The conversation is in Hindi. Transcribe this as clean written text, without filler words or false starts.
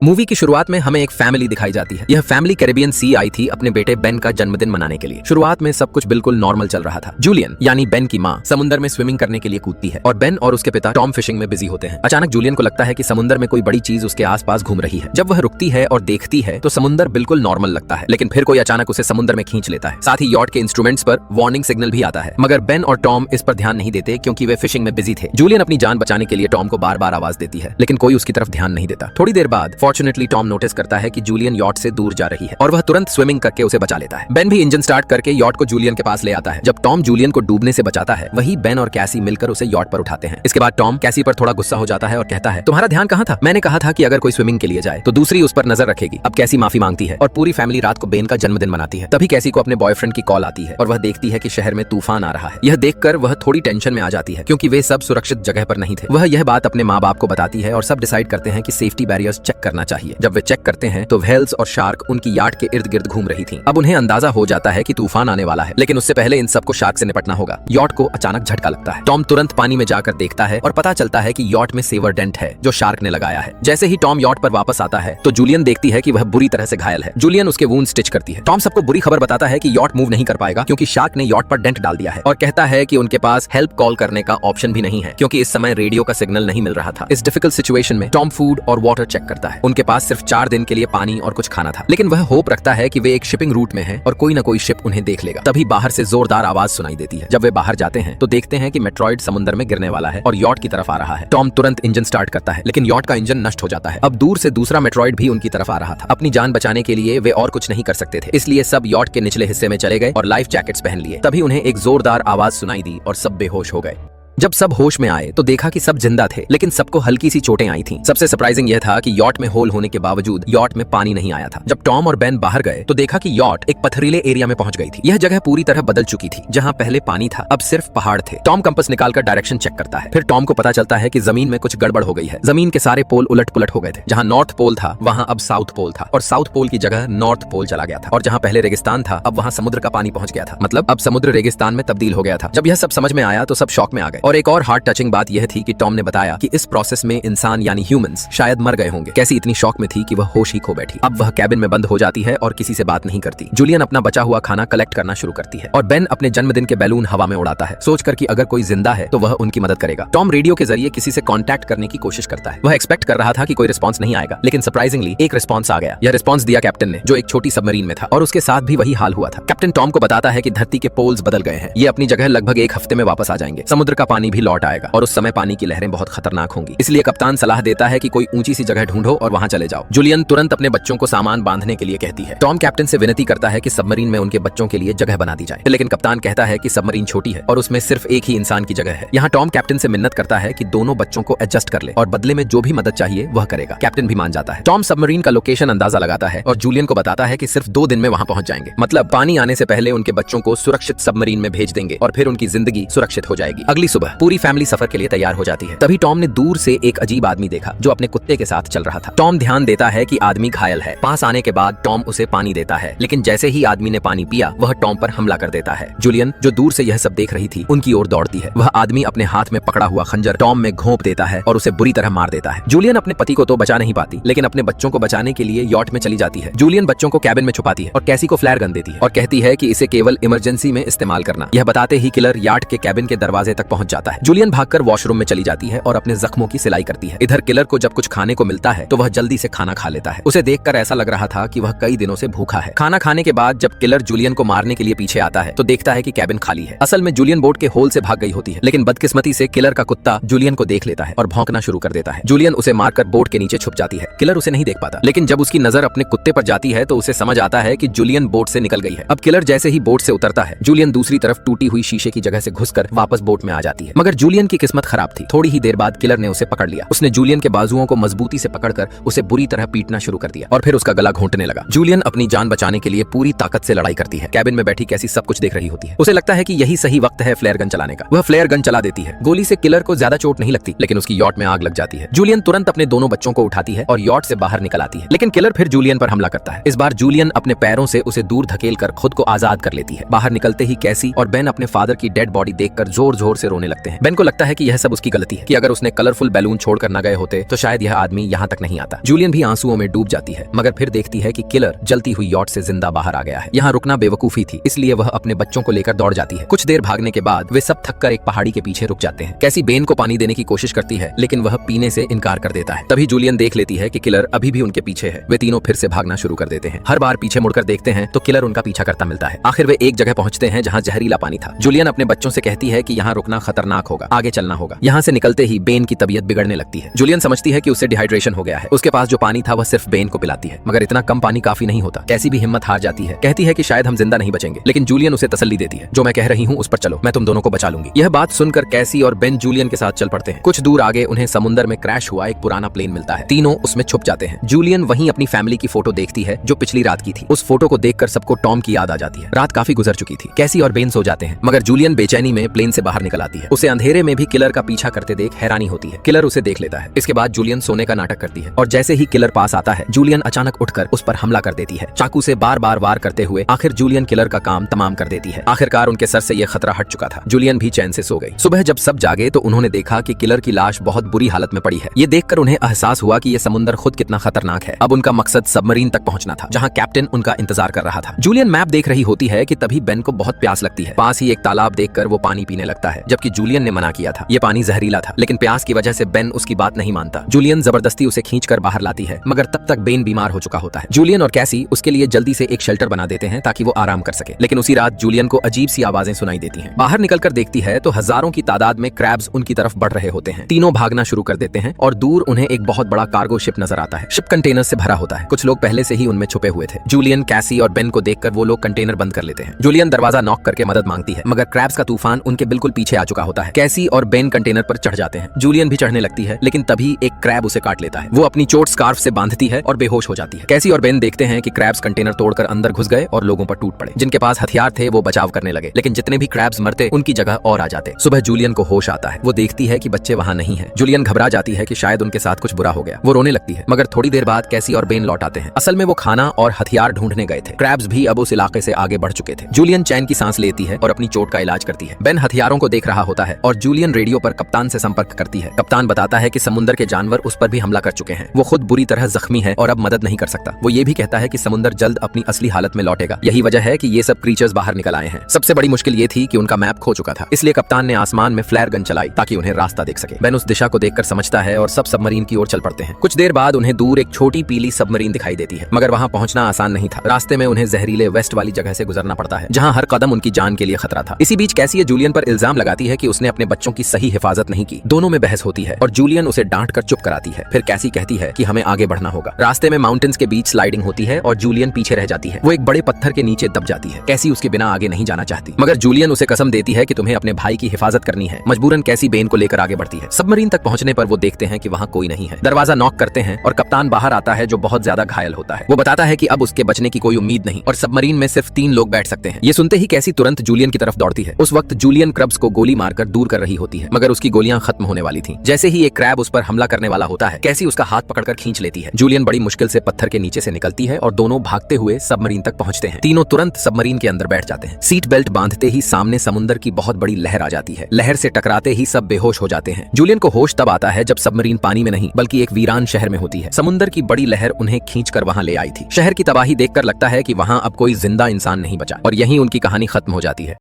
मूवी की शुरुआत में हमें एक फैमिली दिखाई जाती है। यह फैमिली कैरेबियन सी आई थी अपने बेटे बेन का जन्मदिन मनाने के लिए। शुरुआत में सब कुछ बिल्कुल नॉर्मल चल रहा था। जूलियन यानी बेन की माँ समुद्र में स्विमिंग करने के लिए कूदती है और बेन और उसके पिता टॉम फिशिंग में बिजी होते हैं। अचानक जूलियन को लगता है कि समुद्र में कोई बड़ी चीज उसके आसपास घूम रही है। जब वह रुकती है और देखती है तो समुद्र बिल्कुल नॉर्मल लगता है, लेकिन फिर कोई अचानक उसे समुद्र में खींच लेता है। साथ ही यॉट के इंस्ट्रूमेंट्स पर वार्निंग सिग्नल भी आता है, मगर बेन और टॉम इस पर ध्यान नहीं देते क्योंकि वे फिशिंग में बिजी थे। जूलियन अपनी जान बचाने के लिए टॉम को बार बार आवाज देती है, लेकिन कोई उसकी तरफ ध्यान नहीं देता। थोड़ी देर बाद फॉर्चुनेटली टॉम नोटिस करता है कि जूलियन यॉट से दूर जा रही है और वह तुरंत स्विमिंग करके उसे बचा लेता है। बेन भी इंजन स्टार्ट करके यॉट को जूलियन के पास ले आता है। जब टॉम जूलियन को डूबने से बचाता है, वही बेन और कैसी मिलकर उसे यॉट पर उठाते हैं। इसके बाद टॉम कैसी पर थोड़ा गुस्सा हो जाता है और कहता है, तुम्हारा ध्यान कहाँ था? मैंने कहा था कि अगर कोई स्विमिंग के लिए जाए तो दूसरी उस पर नजर रखेगी। अब कैसी माफी मांगती है और पूरी फैमिली रात को बेन का जन्मदिन मनाती है। तभी कैसी को अपने बॉयफ्रेंड की कॉल आती है और वह देखती है कि शहर में तूफान आ रहा है। यह देखकर वह थोड़ी टेंशन में आ जाती है क्योंकि वे सब सुरक्षित जगह पर नहीं थे। वह यह बात अपने माँ बाप को बताती है और सब डिसाइड करते हैं कि सेफ्टी बैरियर्स चेक करना चाहिए। जब वे चेक करते हैं तो व्हेल्स और शार्क उनकी यार्ड के इर्द गिर्द घूम रही थी। अब उन्हें अंदाजा हो जाता है कि तूफान आने वाला है, लेकिन उससे पहले इन सबको शार्क से निपटना होगा। यॉट को अचानक झटका लगता है। टॉम तुरंत पानी में जाकर देखता है और पता चलता है कि यॉट में सेवर डेंट है जो शार्क ने लगाया है। जैसे ही टॉम यॉट पर वापस आता है तो जूलियन देखती है कि वह बुरी तरह से घायल है। जूलियन उसके वूंड स्टिच करती है। टॉम सबको बुरी खबर बताता है कि यॉट मूव नहीं कर पाएगा क्योंकि शार्क ने यॉट पर डेंट डाल दिया है और कहता है कि उनके पास हेल्प कॉल करने का ऑप्शन भी नहीं है क्योंकि इस समय रेडियो का सिग्नल नहीं मिल रहा था। इस डिफिकल्ट सिचुएशन में टॉम फूड और वाटर चेक करता है। उनके पास सिर्फ 4 दिन के लिए पानी और कुछ खाना था, लेकिन वह होप रखता है कि वे एक शिपिंग रूट में हैं और कोई ना कोई शिप उन्हें देख लेगा। तभी बाहर से जोरदार आवाज सुनाई देती है। जब वे बाहर जाते हैं तो देखते हैं कि मेट्रॉइड समुद्र में गिरने वाला है और यॉट की तरफ आ रहा है। टॉम तुरंत इंजन स्टार्ट करता है, लेकिन यॉट का इंजन नष्ट हो जाता है। अब दूर से दूसरा मेट्रॉइड भी उनकी तरफ आ रहा था। अपनी जान बचाने के लिए वे और कुछ नहीं कर सकते थे, इसलिए सब यॉट के निचले हिस्से में चले गए और लाइफ जैकेट्स पहन लिए। तभी उन्हें एक जोरदार आवाज सुनाई दी और सब बेहोश हो गए। जब सब होश में आए तो देखा कि सब जिंदा थे, लेकिन सबको हल्की सी चोटें आई थीं। सबसे सरप्राइजिंग यह था कि यॉट में होल होने के बावजूद यॉट में पानी नहीं आया था। जब टॉम और बेन बाहर गए तो देखा कि यॉट एक पथरीले एरिया में पहुंच गई थी। यह जगह पूरी तरह बदल चुकी थी। जहां पहले पानी था अब सिर्फ पहाड़ थे। टॉम कंपास निकालकर डायरेक्शन चेक करता है। फिर टॉम को पता चलता है कि जमीन में कुछ गड़बड़ हो गई है। जमीन के सारे पोल उलट पुलट हो गए थे। जहां नॉर्थ पोल था वहां अब साउथ पोल था और साउथ पोल की जगह नॉर्थ पोल चला गया था। और जहां पहले रेगिस्तान था अब वहां समुद्र का पानी पहुंच गया था। मतलब अब समुद्र रेगिस्तान में तब्दील हो गया था। जब यह सब समझ में आया तो सब शॉक में आ गए। और एक और हार्ट टचिंग बात यह थी कि टॉम ने बताया कि इस प्रोसेस में इंसान यानी ह्यूमंस शायद मर गए होंगे। कैसी इतनी शॉक में थी कि वह होश ही खो बैठी। अब वह कैबिन में बंद हो जाती है और किसी से बात नहीं करती। जूलियन अपना बचा हुआ खाना कलेक्ट करना शुरू करती है और बेन अपने जन्मदिन के बैलून हवा में उड़ाता है, सोचकर कि अगर कोई जिंदा है तो वह उनकी मदद करेगा। टॉम रेडियो के जरिए किसी से कांटेक्ट करने की कोशिश करता है। वह एक्सपेक्ट कर रहा था कि कोई रिस्पॉन्स नहीं आएगा, लेकिन सरप्राइजिंगली एक रिस्पॉन्स आ गया। यह रिस्पॉन्स दिया कैप्टन ने, जो एक छोटी सबमरीन में था, और उसके साथ भी वही हाल हुआ था। कैप्टन टॉम को बताता है कि धरती के पोल्स बदल गए हैं। ये अपनी जगह लगभग 1 हफ्ते में वापस आ जाएंगे। समुद्र का पानी भी लौट आएगा और उस समय पानी की लहरें बहुत खतरनाक होंगी। इसलिए कप्तान सलाह देता है कि कोई ऊंची सी जगह ढूंढो और वहां चले जाओ। जूलियन तुरंत अपने बच्चों को सामान बांधने के लिए कहती है। टॉम कैप्टन से विनती करता है कि सबमरीन में उनके बच्चों के लिए जगह बना दी जाए, लेकिन कप्तान कहता है कि सबमरीन छोटी है और उसमें सिर्फ एक ही इंसान की जगह है। यहाँ टॉम कैप्टन से मिन्नत करता है कि दोनों बच्चों को एडजस्ट कर ले और बदले में जो भी मदद चाहिए वह करेगा। कैप्टन भी मान जाता है। टॉम सबमरीन का लोकेशन अंदाजा लगाता है और जूलियन को बताता है कि सिर्फ 2 दिन में वहां पहुंच जाएंगे। मतलब पानी आने से पहले उनके बच्चों को सुरक्षित सबमरीन में भेज देंगे और फिर उनकी जिंदगी सुरक्षित हो जाएगी। अगली सुबह पूरी फैमिली सफर के लिए तैयार हो जाती है। तभी टॉम ने दूर से एक अजीब आदमी देखा जो अपने कुत्ते के साथ चल रहा था। टॉम ध्यान देता है कि आदमी घायल है। पास आने के बाद टॉम उसे पानी देता है, लेकिन जैसे ही आदमी ने पानी पिया वह टॉम पर हमला कर देता है। जूलियन, जो दूर से यह सब देख रही थी, उनकी ओर दौड़ती है। वह आदमी अपने हाथ में पकड़ा हुआ खंजर टॉम में घोंप देता है और उसे बुरी तरह मार देता है। जूलियन अपने पति को तो बचा नहीं पाती, लेकिन अपने बच्चों को बचाने के लिए यॉट में चली जाती है। जूलियन बच्चों को कैबिन में छुपाती है और कैसी को फ्लेयर गन देती है और कहती है कि इसे केवल इमरजेंसी में इस्तेमाल करना। यह बताते ही किलर यार्ड के कैबिन के दरवाजे तक पहुंच जाता है। जूलियन भागकर वॉशरूम में चली जाती है और अपने जख्मों की सिलाई करती है। इधर किलर को जब कुछ खाने को मिलता है तो वह जल्दी से खाना खा लेता है। उसे देखकर ऐसा लग रहा था कि वह कई दिनों से भूखा है। खाना खाने के बाद जब किलर जूलियन को मारने के लिए पीछे आता है तो देखता है कि कैबिन खाली है। असल में जूलियन बोट के होल से भाग गई होती है, लेकिन बदकिस्मती से किलर का कुत्ता जूलियन को देख लेता है और भौंकना शुरू कर देता है। जूलियन उसे मारकर बोट के नीचे छुप जाती है। किलर उसे नहीं देख पाता, लेकिन जब उसकी नजर अपने कुत्ते पर जाती है तो उसे समझ आता है कि जूलियन बोट से निकल गई है। अब किलर जैसे ही बोट से उतरता है, जूलियन दूसरी तरफ टूटी हुई शीशे की जगह से घुसकर वापस बोट में आ जाती है। मगर जूलियन की किस्मत खराब थी। थोड़ी ही देर बाद किलर ने उसे पकड़ लिया। उसने जूलियन के बाजुओं को मजबूती से पकड़कर उसे बुरी तरह पीटना शुरू कर दिया और फिर उसका गला घोंटने लगा। जूलियन अपनी जान बचाने के लिए पूरी ताकत से लड़ाई करती है। कैबिन में बैठी कैसी सब कुछ देख रही होती है। उसे लगता है कि यही सही वक्त है फ्लेयर गन चलाने का। वह फ्लेयर गन चला देती है। गोली से किलर को ज्यादा चोट नहीं लगती, लेकिन उसकी यॉट में आग लग जाती है। जूलियन तुरंत अपने दोनों बच्चों को उठाती है और यॉट से बाहर निकल आती है, लेकिन किलर फिर जूलियन पर हमला करता है। इस बार जूलियन अपने पैरों से उसे दूर धकेलकर खुद को आजाद कर लेती है। बाहर निकलते ही कैसी और बेन अपने फादर की डेड बॉडी देखकर जोर जोर से रोने रोने लगते हैं। बेन को लगता है कि यह सब उसकी गलती है, कि अगर उसने कलरफुल बैलून छोड़कर न गए होते तो शायद यह आदमी यहाँ तक नहीं आता। जूलियन भी आंसुओं में डूब जाती है, मगर फिर देखती है कि किलर जलती हुई यॉट से जिंदा बाहर आ गया है। यहाँ रुकना बेवकूफी थी, इसलिए वह अपने बच्चों को लेकर दौड़ जाती है। कुछ देर भागने के बाद वे सब थककर एक पहाड़ी के पीछे रुक जाते हैं। कैसी बेन को पानी देने की कोशिश करती है, लेकिन वह पीने से इनकार कर देता है। तभी जूलियन देख लेती है कि किलर अभी भी उनके पीछे है। वे तीनों फिर से भागना शुरू कर देते हैं। हर बार पीछे मुड़कर देखते हैं तो किलर उनका पीछा करता मिलता है। आखिर वे एक जगह पहुंचते हैं जहां जहरीला पानी था। जूलियन अपने बच्चों से कहती है कि यहाँ रुकना खतरनाक होगा, आगे चलना होगा। यहाँ से निकलते ही बेन की तबीयत बिगड़ने लगती है। जूलियन समझती है कि उसे डिहाइड्रेशन हो गया है। उसके पास जो पानी था वह सिर्फ बेन को पिलाती है, मगर इतना कम पानी काफी नहीं होता। कैसी भी हिम्मत हार जाती है, कहती है कि शायद हम जिंदा नहीं बचेंगे, लेकिन जूलियन उसे तसल्ली देती है। जो मैं कह रही हूँ उस पर चलो, मैं तुम दोनों को बचा लूंगी। यह बात सुनकर कैसी और बेन जूलियन के साथ चल पड़ते हैं। कुछ दूर आगे उन्हें समुद्र में क्रैश हुआ एक पुराना प्लेन मिलता है। तीनों उसमें छुप जाते हैं। जूलियन वहीं अपनी फैमिली की फोटो देखती है जो पिछली रात की थी। उस फोटो को देखकर सबको टॉम की याद आ जाती है। रात काफी गुजर चुकी थी। कैसी और बेन सो जाते हैं, मगर जूलियन बेचैनी में प्लेन से बाहर निकल आती है। उसे अंधेरे में भी किलर का पीछा करते देख हैरानी होती है। किलर उसे देख लेता है। इसके बाद जूलियन सोने का नाटक करती है और जैसे ही किलर पास आता है, जूलियन अचानक उठकर उस पर हमला कर देती है। चाकू से बार बार वार करते हुए आखिर जूलियन किलर का काम तमाम कर देती है। आखिरकार उनके सर से यह खतरा हट चुका था। जूलियन भी चैन से सो गई। सुबह जब सब जागे तो उन्होंने देखा कि किलर की लाश बहुत बुरी हालत में पड़ी है। ये देखकर उन्हें एहसास हुआ कि यह समुद्र खुद कितना खतरनाक है। अब उनका मकसद सबमरीन तक पहुंचना था, जहां कैप्टन उनका इंतजार कर रहा था। जूलियन मैप देख रही होती है कि तभी बेन को बहुत प्यास लगती है। पास ही एक तालाब देखकर वो पानी पीने लगता है, जबकि जूलियन ने मना किया था। ये पानी जहरीला था, लेकिन प्यास की वजह से बेन उसकी बात नहीं मानता। जूलियन जबरदस्ती उसे खींचकर बाहर लाती है, मगर तब तक बेन बीमार हो चुका होता है। जूलियन और कैसी उसके लिए जल्दी से एक शेल्टर बना देते हैं ताकि वो आराम कर सके। लेकिन उसी रात जूलियन को अजीब सी आवाजें सुनाई देती हैं। बाहर निकलकर देखती है तो हजारों की तादाद में क्रैब्स उनकी तरफ बढ़ रहे होते हैं। तीनों भागना शुरू कर देते हैं और दूर उन्हें एक बहुत बड़ा कार्गो शिप नजर आता है। शिप कंटेनर से भरा होता है। कुछ लोग पहले से ही उनमें छुपे हुए थे। जूलियन, कैसी और बेन को देखकर वो लोग कंटेनर बंद कर लेते हैं। जूलियन दरवाजा नॉक करके मदद मांगती है, मगर क्रैब्स का तूफान उनके बिल्कुल पीछे आ चुका होता है। कैसी और बेन कंटेनर पर चढ़ जाते हैं। जूलियन भी चढ़ने लगती है, लेकिन तभी एक क्रैब उसे काट लेता है। वो अपनी चोट स्कार्फ से बांधती है और बेहोश हो जाती है। कैसी और बेन देखते हैं कि क्रैब्स कंटेनर तोड़कर अंदर घुस गए और लोगों पर टूट पड़े। जिनके पास हथियार थे वो बचाव करने लगे, लेकिन जितने भी क्रैब्स मरते उनकी जगह और आ जाते। सुबह जूलियन को होश आता है। वो देखती है कि बच्चे वहां नहीं है। जूलियन घबरा जाती है कि शायद उनके साथ कुछ बुरा हो गया। वो रोने लगती है, मगर थोड़ी देर बाद कैसी और बेन लौट आते हैं। असल में वो खाना और हथियार ढूंढने गए थे। क्रैब्स भी अब उस इलाके से आगे बढ़ चुके थे। जूलियन चैन की सांस लेती है और अपनी चोट का इलाज करती है। बेन हथियारों को देख रहा होता है और जूलियन रेडियो पर कप्तान से संपर्क करती है। कप्तान बताता है कि समुद्र के जानवर उस पर भी हमला कर चुके हैं। वो खुद बुरी तरह जख्मी है और अब मदद नहीं कर सकता। वो ये भी कहता है कि समुद्र जल्द अपनी असली हालत में लौटेगा। यही वजह है कि ये सब क्रीचर्स बाहर निकल आए हैं। सबसे बड़ी मुश्किल ये थी कि उनका मैप खो चुका था, इसलिए कप्तान ने आसमान में फ्लेयर गन चलाई ताकि उन्हें रास्ता देख सके। बेन उस दिशा को देखकर समझता है और सब सबमरीन की ओर चल पड़ते हैं। कुछ देर बाद उन्हें दूर एक छोटी पीली सबमरीन दिखाई देती है, मगर वहां पहुंचना आसान नहीं था। रास्ते में उन्हें जहरीले वेस्ट वाली जगह से गुजरना पड़ता है, जहां हर कदम उनकी जान के लिए खतरा था। इसी बीच कैसी जूलियन पर इल्जाम लगाती है कि उसने अपने बच्चों की सही हिफाजत नहीं की। दोनों में बहस होती है और जूलियन उसे डांट कर चुप कराती है। फिर कैसी कहती है कि हमें आगे बढ़ना होगा। रास्ते में माउंटेन्स के बीच स्लाइडिंग होती है और जूलियन पीछे रह जाती है। वो एक बड़े पत्थर के नीचे दब जाती है। कैसी उसके बिना आगे नहीं जाना चाहती, मगर जूलियन उसे कसम देती है कि तुम्हें अपने भाई की हिफाजत करनी है। मजबूरन कैसी बेन को लेकर आगे बढ़ती है। सबमरीन तक पहुंचने पर वो देखते हैं कि वहां कोई नहीं है। दरवाजा नॉक करते हैं और कप्तान बाहर आता है, जो बहुत ज्यादा घायल होता है। वो बताता है कि अब उसके बचने की कोई उम्मीद नहीं और सबमरीन में सिर्फ 3 लोग बैठ सकते हैं। ये सुनते ही कैसी तुरंत जूलियन की तरफ दौड़ती है। उस वक्त जूलियन क्रब्स को गोली मारकर दूर कर रही होती है, मगर उसकी गोलियां खत्म होने वाली थी। जैसे ही एक क्रैब उस पर हमला करने वाला होता है, कैसी उसका हाथ पकड़कर खींच लेती है। जूलियन बड़ी मुश्किल से पत्थर के नीचे से निकलती है और दोनों भागते हुए सबमरीन तक पहुंचते हैं। तीनों तुरंत सबमरीन के अंदर बैठ जाते हैं। सीट बेल्ट बांधते ही सामने समुद्र की बहुत बड़ी लहर आ जाती है। लहर से टकराते ही सब बेहोश हो जाते हैं। जूलियन को होश तब आता है जब सबमरीन पानी में नहीं बल्कि एक वीरान शहर में होती है। समुद्र की बड़ी लहर उन्हें खींचकर वहां ले आई थी। शहर की तबाही देखकर लगता है कि वहां अब कोई जिंदा इंसान नहीं बचा और यहीं उनकी कहानी खत्म हो जाती है।